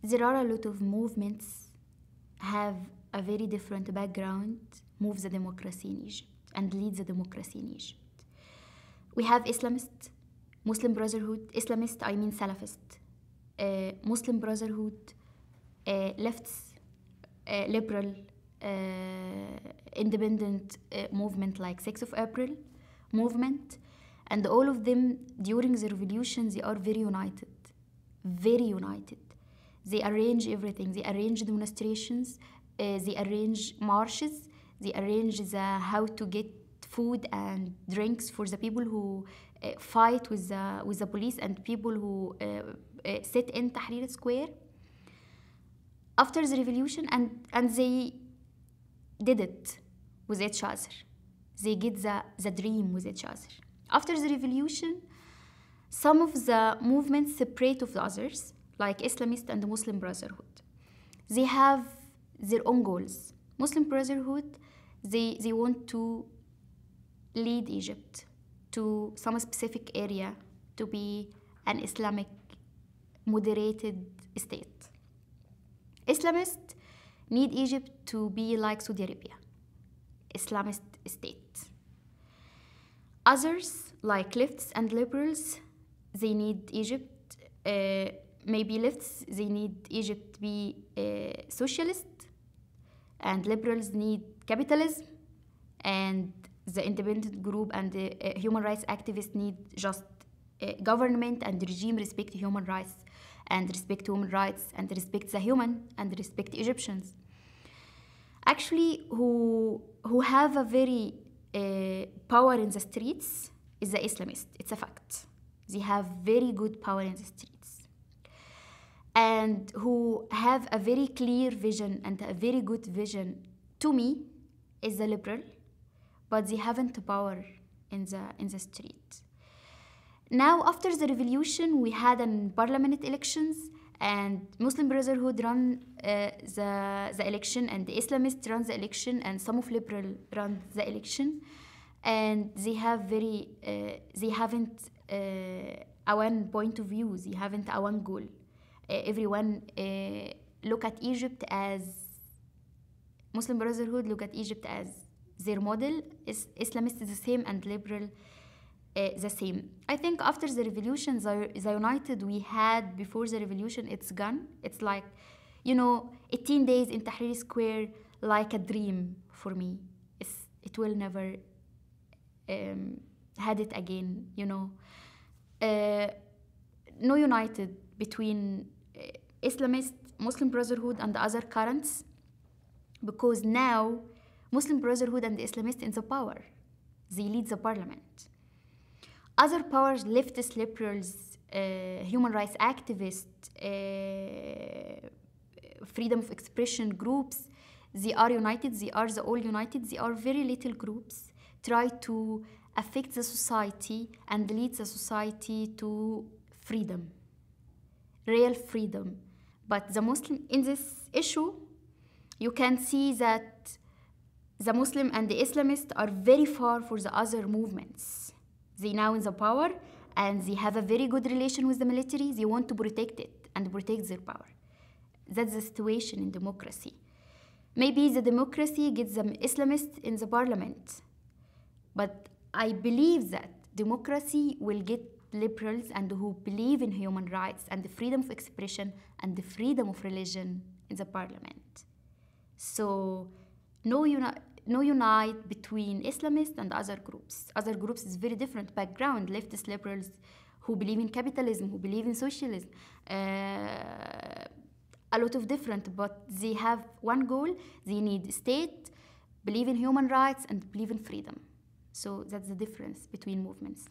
there are a lot of movements have a very different background, move the democracy in Egypt and lead the democracy in Egypt. We have Islamist, Muslim Brotherhood, Islamist, I mean Salafist, Muslim Brotherhood, lefts, liberal, independent movement like 6th of April movement, and all of them during the revolution, they are very united, very united. They arrange everything. They arrange demonstrations, they arrange marches, they arrange how to get food and drinks for the people who fight with the police and people who sit in Tahrir Square. After the revolution, and they did it with each other. They get the dream with each other. After the revolution, some of the movements separate of the others, like Islamist and the Muslim Brotherhood. They have their own goals. Muslim Brotherhood, they want to lead Egypt to some specific area to be an Islamic moderated state. Islamists need Egypt to be like Saudi Arabia, Islamist state. Others, like lefts and liberals, they need Egypt, maybe lefts, they need Egypt to be socialist, and liberals need capitalism, and the independent group and the human rights activists need just government and regime respect human rights and respect human rights and respect the human and respect Egyptians. Actually, who have a very power in the streets is the Islamist. It's a fact. They have very good power in the streets. And who have a very clear vision and a very good vision, to me, is the liberal, but they haven't power in the street. Now, after the revolution, we had an parliament elections, and Muslim Brotherhood run the election, and the Islamists run the election, and some of liberal run the election, and they have they haven't a one point of view, they haven't a one goal. Everyone look at Egypt as Muslim Brotherhood look at Egypt as their model. Islamist is the same and liberal the same. I think after the revolution, the united we had before the revolution, it's gone. It's like, 18 days in Tahrir Square, like a dream for me. It will never had it again, No united between Islamist, Muslim Brotherhood and the other currents, because now Muslim Brotherhood and the Islamists in the power. They lead the parliament. Other powers, leftists, liberals, human rights activists, freedom of expression groups, they are united, they are all united, they are very little groups, try to affect the society and lead the society to freedom, real freedom. But the Muslim, in this issue, you can see that the Muslim and the Islamist are very far for the other movements. They now in the power and they have a very good relation with the military. They want to protect it and protect their power. That's the situation in democracy. Maybe the democracy gets the Islamists in the parliament. But I believe that democracy will get liberals and who believe in human rights and the freedom of expression and the freedom of religion in the parliament. So no unite between Islamists and other groups. Other groups is very different background, leftist liberals who believe in capitalism, who believe in socialism, a lot of different, but they have one goal. They need state, believe in human rights, and believe in freedom. So that's the difference between movements.